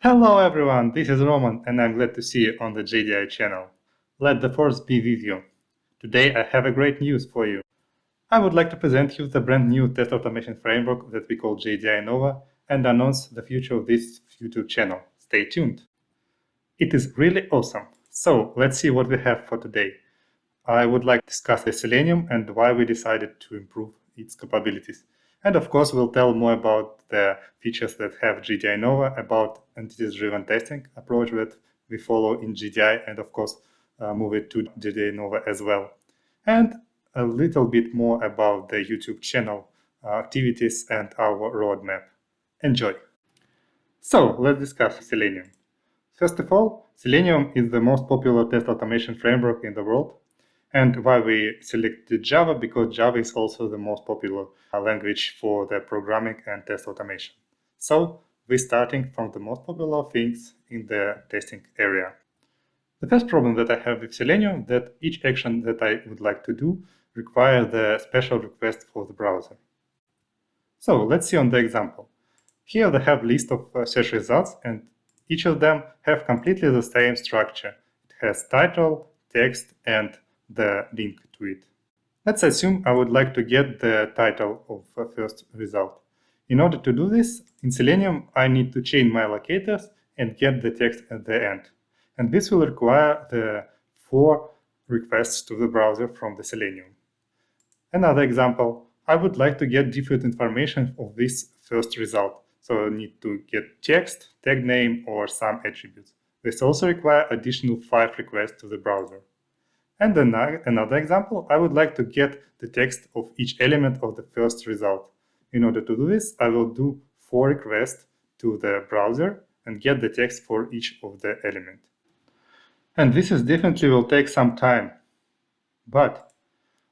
Hello everyone, this is Roman and I'm glad to see you on the JDI channel. Let the force be with you. Today I have a great news for you. I would like to present you the brand new test automation framework that we call JDI Nova and announce the future of this YouTube channel. Stay tuned. It is really awesome. So let's see what we have for today. I would like to discuss the Selenium and why we decided to improve its capabilities. And of course, we'll tell more about the features that have JDI Nova, about entities-driven testing approach that we follow in JDI, and of course, move it to JDI Nova as well. And a little bit more about the YouTube channel activities and our roadmap. Enjoy! So, let's discuss Selenium. First of all, Selenium is the most popular test automation framework in the world. And why we selected Java? Because Java is also the most popular language for the programming and test automation. So we're starting from the most popular things in the testing area. The first problem that I have with Selenium is that each action that I would like to do requires the special request for the browser. So let's see on the example. Here they have list of search results, and each of them have completely the same structure. It has title, text, and the link to it. Let's assume I would like to get the title of the first result. In order to do this, in Selenium, I need to change my locators and get the text at the end. And this will require the 4 requests to the browser from the Selenium. Another example, I would like to get different information of this first result. So I need to get text, tag name, or some attributes. This also requires additional 5 requests to the browser. And another example, I would like to get the text of each element of the first result. In order to do this, I will do 4 requests to the browser and get the text for each of the elements. And this is definitely will take some time. But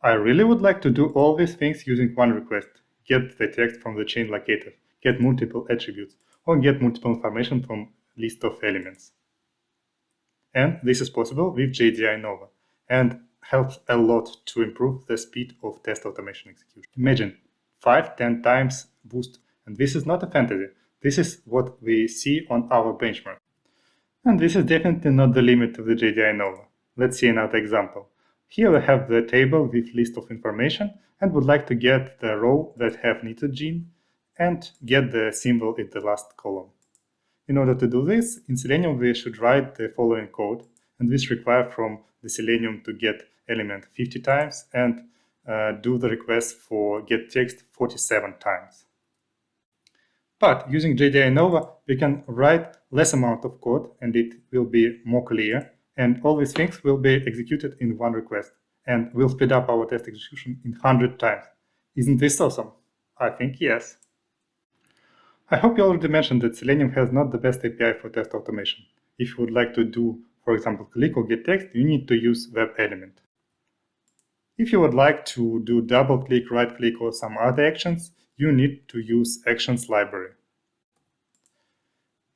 I really would like to do all these things using one request. Get the text from the chain locator, get multiple attributes, or get multiple information from list of elements. And this is possible with JDI Nova, and helps a lot to improve the speed of test automation execution. Imagine 5-10 times boost, and this is not a fantasy. This is what we see on our benchmark. And this is definitely not the limit of the JDI Nova. Let's see another example. Here we have the table with list of information and would like to get the row that have knitted gene and get the symbol in the last column. In order to do this, in Selenium we should write the following code, and this requires from the Selenium to get element 50 times and do the request for get text 47 times. But using JDI Nova, we can write less amount of code and it will be more clear, and all these things will be executed in one request and will speed up our test execution in 100 times. Isn't this awesome? I think yes. I hope you already mentioned that Selenium has not the best API for test automation. If you would like to do, for example, click or get text, you need to use web element. If you would like to do double click, right click, or some other actions, you need to use actions library.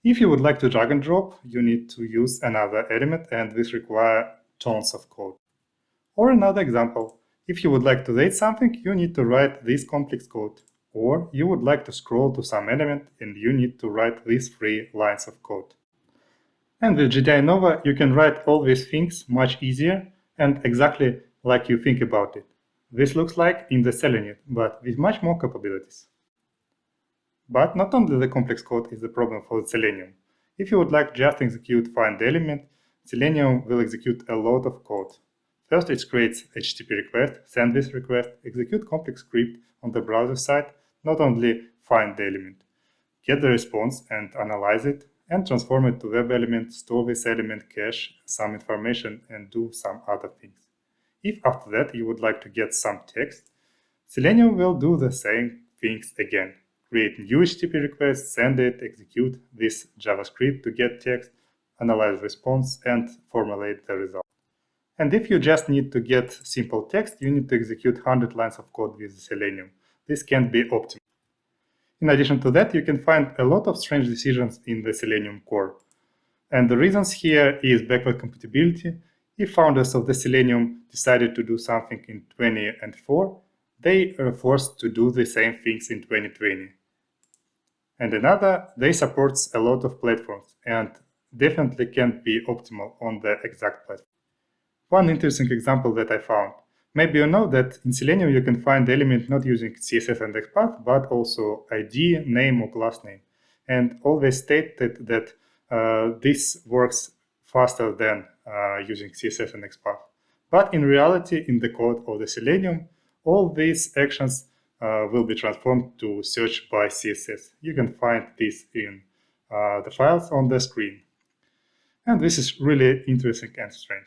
If you would like to drag and drop, you need to use another element, and this requires tons of code. Or another example, if you would like to rate something, you need to write this complex code. Or you would like to scroll to some element and you need to write these 3 lines of code. And with JDI Nova, you can write all these things much easier and exactly like you think about it. This looks like in the Selenide, but with much more capabilities. But not only the complex code is the problem for Selenium. If you would like just execute find element, Selenium will execute a lot of code. First, it creates HTTP request, send this request, execute complex script on the browser side, not only find the element, get the response and analyze it, and transform it to web element, store this element, cache some information, and do some other things. If after that you would like to get some text, Selenium will do the same things again. Create new HTTP request, send it, execute this JavaScript to get text, analyze response, and formulate the result. And if you just need to get simple text, you need to execute 100 lines of code with Selenium. This can't be optimal. In addition to that, you can find a lot of strange decisions in the Selenium core. And the reasons here is backward compatibility. If founders of the Selenium decided to do something in 2004, they are forced to do the same things in 2020. And another, they supports a lot of platforms and definitely can't be optimal on the exact platform. One interesting example that I found. Maybe you know that in Selenium you can find the element not using CSS and XPath, but also ID, name, or class name. And always stated that this works faster than using CSS and XPath. But in reality, in the code of the Selenium, all these actions will be transformed to search by CSS. You can find this in the files on the screen. And this is really interesting and strange.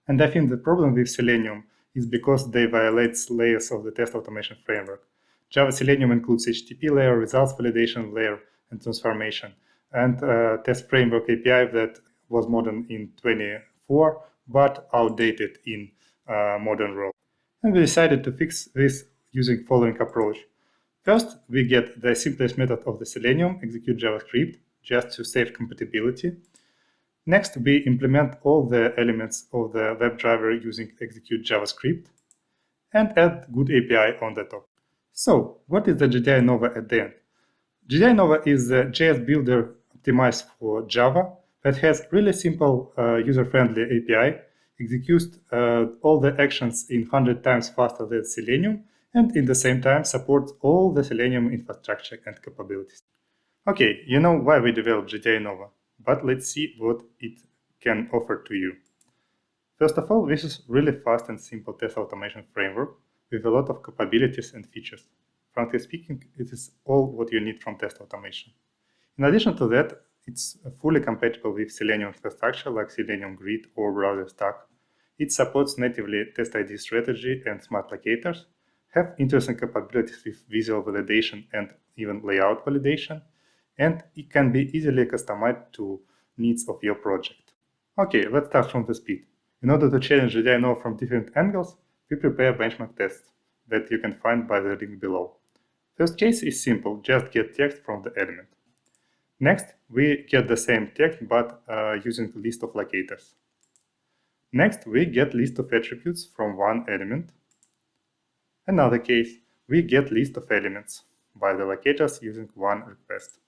And I think the problem with Selenium is because they violate layers of the test automation framework. Java Selenium includes HTTP layer, results validation layer, and transformation, and test framework API that was modern in 24, but outdated in modern world. And we decided to fix this using following approach. First, we get the simplest method of the Selenium, execute JavaScript, just to save compatibility. Next, we implement all the elements of the WebDriver using execute JavaScript and add good API on the top. So, what is the JDI Nova at the end? JDI Nova is a JS builder optimized for Java that has really simple user-friendly API, executes all the actions in 100 times faster than Selenium, and in the same time supports all the Selenium infrastructure and capabilities. Okay, you know why we developed JDI Nova, but let's see what it can offer to you. First of all, this is really fast and simple test automation framework with a lot of capabilities and features. Frankly speaking, it is all what you need from test automation. In addition to that, it's fully compatible with Selenium infrastructure like Selenium Grid or Browser Stack. It supports natively Test ID strategy and smart locators, have interesting capabilities with visual validation and even layout validation, and it can be easily customized to needs of your project. Okay, let's start from the speed. In order to challenge JDI Nova from different angles, we prepare benchmark tests that you can find by the link below. First case is simple, just get text from the element. Next, we get the same text but using list of locators. Next, we get list of attributes from one element. Another case, we get list of elements by the locators using one request.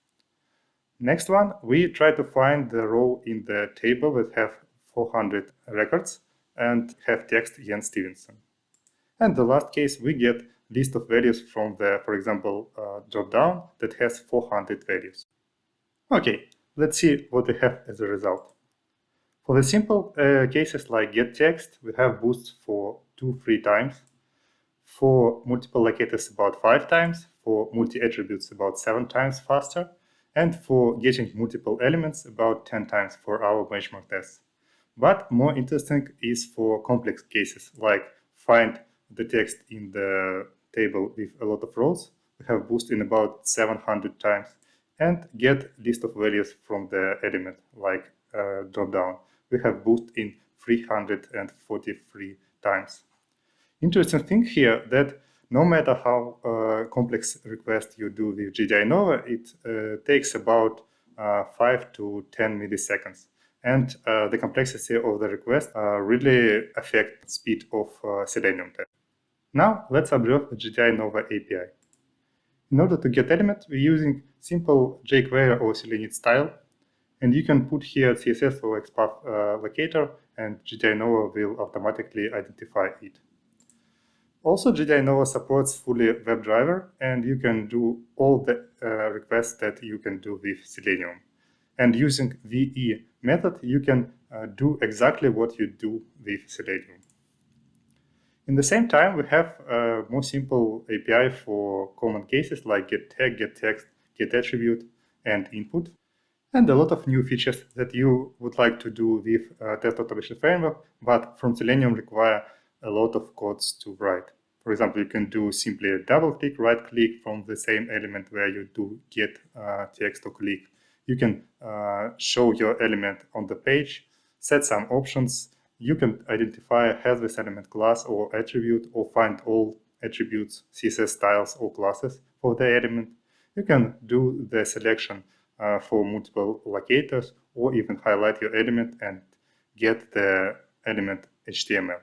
Next one, we try to find the row in the table that have 400 records and have text Jens Stevenson. And the last case, we get list of values from the, for example, dropdown that has 400 values. Okay, let's see what we have as a result. For the simple cases like get text, we have boosts for 2-3 times. For multiple locators, about 5 times. For multi-attributes, about 7 times faster. And for getting multiple elements, about 10 times for our benchmark tests. But more interesting is for complex cases, like find the text in the table with a lot of rows. We have boost in about 700 times. And get list of values from the element, like dropdown. We have boost in 343 times. Interesting thing here that no matter how complex request you do with JDI Nova, it takes about 5 to 10 milliseconds. And the complexity of the request really affect speed of Selenium test. Now let's observe the JDI Nova API. In order to get element, we're using simple jQuery or Selenide style. And you can put here CSS or XPath locator, and JDI Nova will automatically identify it. Also, JDI Nova supports fully WebDriver, and you can do all the requests that you can do with Selenium. And using VE method, you can do exactly what you do with Selenium. In the same time, we have a more simple API for common cases like get tag, get text, get attribute, and input. And a lot of new features that you would like to do with test automation framework, but from Selenium require a lot of codes to write. For example, you can do simply a double click, right click from the same element where you do get text or click. You can show your element on the page, set some options. You can identify has this element class or attribute, or find all attributes, CSS styles or classes for the element. You can do the selection for multiple locators, or even highlight your element and get the element HTML.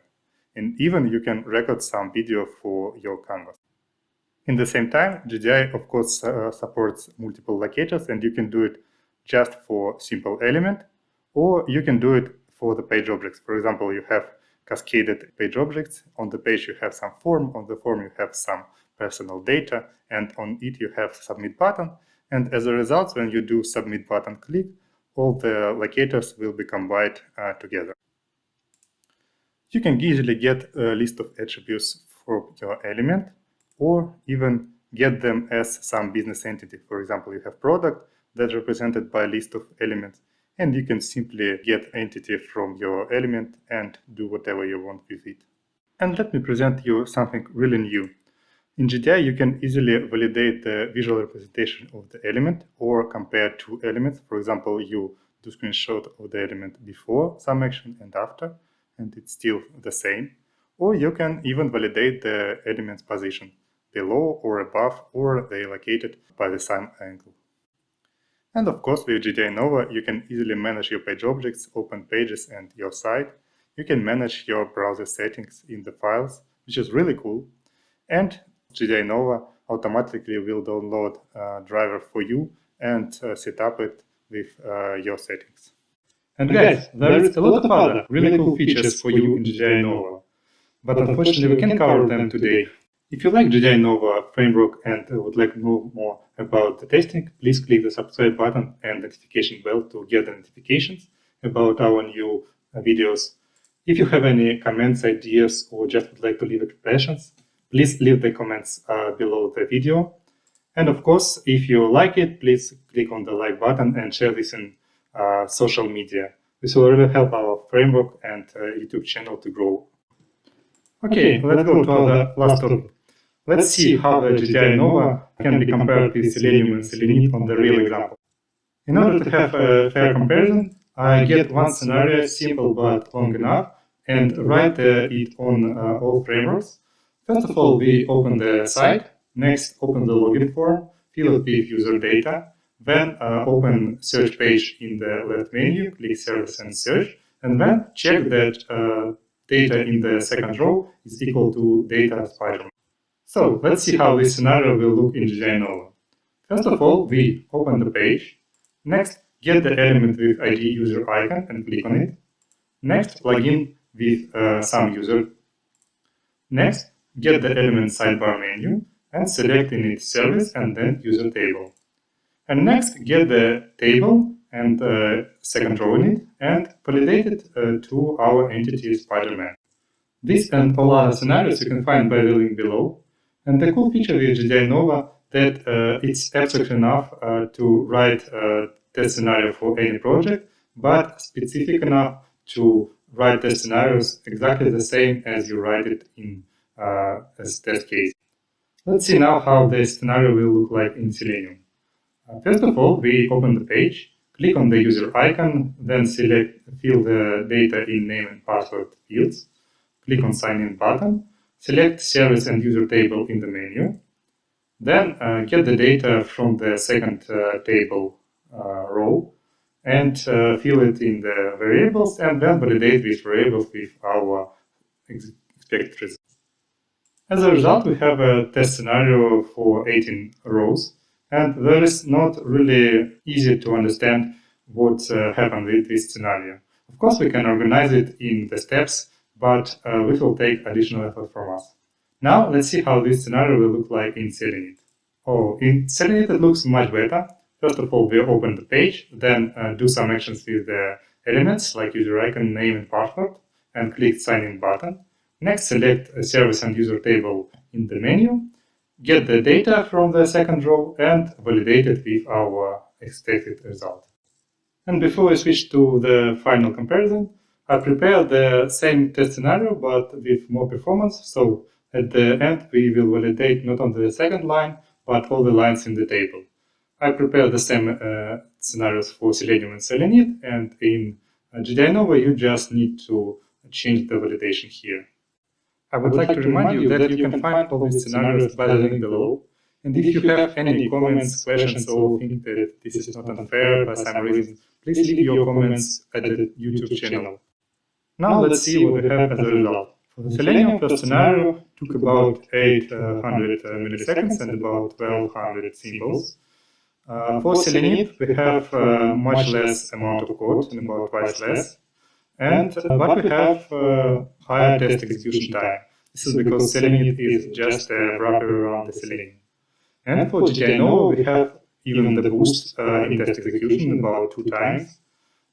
And even you can record some video for your canvas. In the same time, JDI of course supports multiple locators, and you can do it just for simple element, or you can do it for the page objects. For example, you have cascaded page objects. On the page you have some form, on the form you have some personal data, and on it you have submit button. And as a result, when you do submit button click, all the locators will be combined together. You can easily get a list of attributes for your element, or even get them as some business entity. For example, you have product that's represented by a list of elements, and you can simply get entity from your element and do whatever you want with it. And let me present you something really new. In JDI, you can easily validate the visual representation of the element or compare two elements. For example, you do screenshot of the element before some action and after, and it's still the same. Or you can even validate the element's position below or above, or they located by the same angle. And of course, with JDI Nova, you can easily manage your page objects, open pages, and your site. You can manage your browser settings in the files, which is really cool. And JDI Nova automatically will download a driver for you and set up it with your settings. And guys, there is a lot of other really cool features for you in JDI Nova, but unfortunately we can't cover them today. If you like JDI Nova framework and would like to know more about the testing, please click the subscribe button and notification bell to get the notifications about our new videos. If you have any comments, ideas, or just would like to leave expressions, please leave the comments below the video. And of course, if you like it, please click on the like button and share this in social media. This will really help our framework and YouTube channel to grow. Okay, let's go to our last topic. Let's see how the JDI Nova can be compared with Selenium and Selenide on the real example. In order to have a fair comparison, I get one scenario, simple but long enough, and write it on all frameworks. First of all, we open the site. Next, open the login form, fill it with user data. Then open search page in the left menu, click service and search, and then check that data in the second row is equal to data Spider-Man. So let's see how this scenario will look in JDI Nova. First of all, we open the page. Next, get the element with ID user icon and click on it. Next, log in with some user. Next, get the element sidebar menu and select in it service and then user table. And next, get the table and second row in it and validate it to our entity Spider-Man. This and all other scenarios you can find by the link below. And the cool feature with JDI Nova that it's abstract enough to write test scenario for any project, but specific enough to write test scenarios exactly the same as you write it in as test case. Let's see now how the scenario will look like in Selenium. First of all, we open the page, click on the user icon, then fill the data in name and password fields, click on sign in button, select service and user table in the menu, then get the data from the second table row and fill it in the variables, and then validate these variables with our expected results. As a result, we have a test scenario for 18 rows, and there is not really easy to understand what happened with this scenario. Of course, we can organize it in the steps, but this will take additional effort from us. Now, let's see how this scenario will look like in Selenide. Oh, in Selenide it looks much better. First of all, we open the page, then do some actions with the elements like user icon, name, and password, and click sign in button. Next, select a service and user table in the menu, get the data from the second row, and validate it with our expected result. And before we switch to the final comparison, I prepared the same test scenario but with more performance, so at the end we will validate not only the second line, but all the lines in the table. I prepared the same scenarios for Selenium and Selenide, and in JDI Nova you just need to change the validation here. I would like to remind you that you can find all these scenarios by the link below, and if you have any comments, questions, or think that this is not unfair by some reason, please leave your comments at the YouTube channel. Now let's see what we have as a result. For the Selenium first scenario took about 800 milliseconds and about 1200 symbols. For Selenide, we have much less amount of code, and about twice less, but we have higher test execution time. This is because Selenide is just a wrapper around the Selenium. And for JDI Nova, we have even the boost in test execution about 2 times,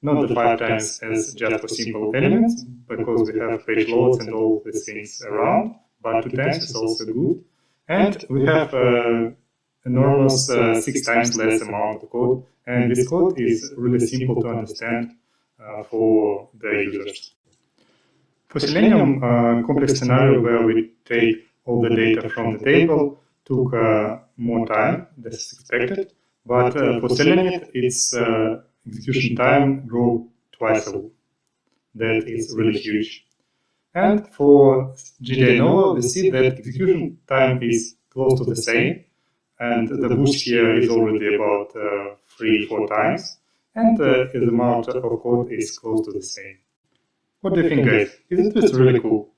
not the 5 times as just for simple elements, because we have page loads and all these things around, but 2 times is also good. And we have enormous 6 times less amount of code, and this code is really simple to understand for the users. For Selenium, complex scenario where we take all the data from the table took more time than expected, but for Selenide, its execution time grew twice. That is really huge. And for JDI Nova, we see that execution time is close to the same, and the boost here is already about 3-4 times, and the amount of code is close to the same. What do you think, guys? Isn't this really cool?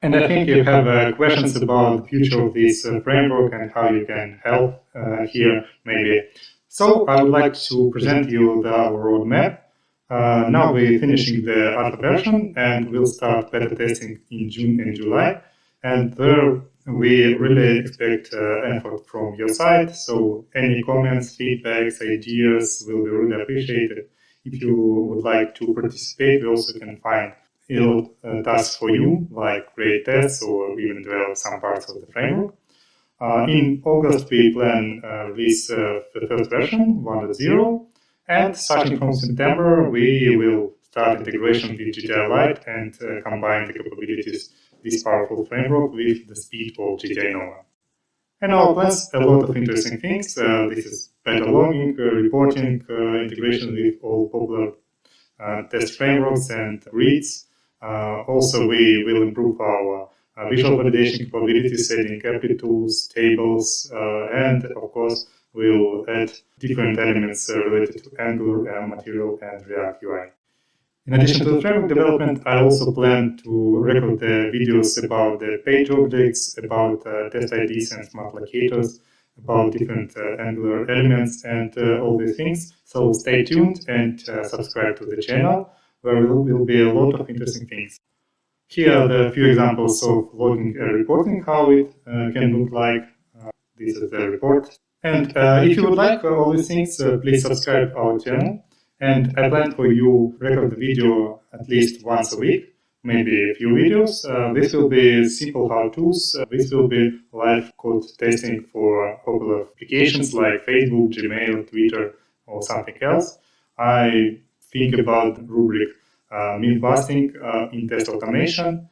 And I think you have questions about the future of this framework and how you can help here, maybe. So I would like to present you our roadmap. Now we're finishing the alpha version, and we'll start beta testing in June and July. And there we really expect effort from your side. So any comments, feedbacks, ideas will be really appreciated. If you would like to participate, we also can find little tasks for you, like create tests or even develop some parts of the framework. In August, we plan release the first version, 1.0, and starting from September, we will start integration with JDI Lite and combine the capabilities of this powerful framework with the speed of JDI Nova. And our plans, a lot of interesting things. This is beta logging, reporting, integration with all popular test frameworks and grids. Also, we will improve our visual validation capabilities, adding API tools, tables, and of course, we'll add different elements related to Angular, Material, and React UI. In addition to the framework development, I also plan to record the videos about the page objects, about test IDs and smart locators, about different Angular elements, and all these things. So stay tuned and subscribe to the channel, where there will be a lot of interesting things. Here are the few examples of logging and reporting, how it can look like. This is the report. And if you would like all these things, please subscribe our channel. And I plan for you record the video at least once a week, maybe a few videos. This will be simple how-tos. This will be live code testing for popular applications like Facebook, Gmail, Twitter, or something else. I think about rubric myth busting in test automation.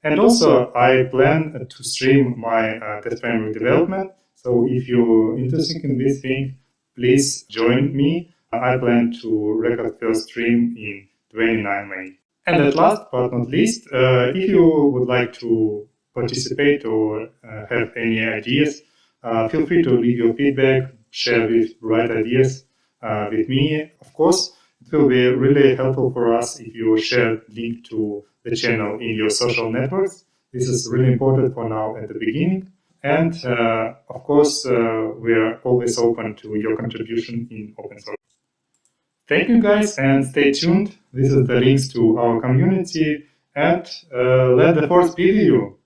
And also, I plan to stream my test framework development. So if you're interested in this thing, please join me. I plan to record first stream in 29 May. And at last but not least, if you would like to participate or have any ideas, feel free to leave your feedback, share with right ideas with me. Of course, it will be really helpful for us if you share link to the channel in your social networks. This is really important for now at the beginning. And of course, we are always open to your contribution in open source. Thank you guys, and stay tuned. This is the links to our community, and let the force be with you.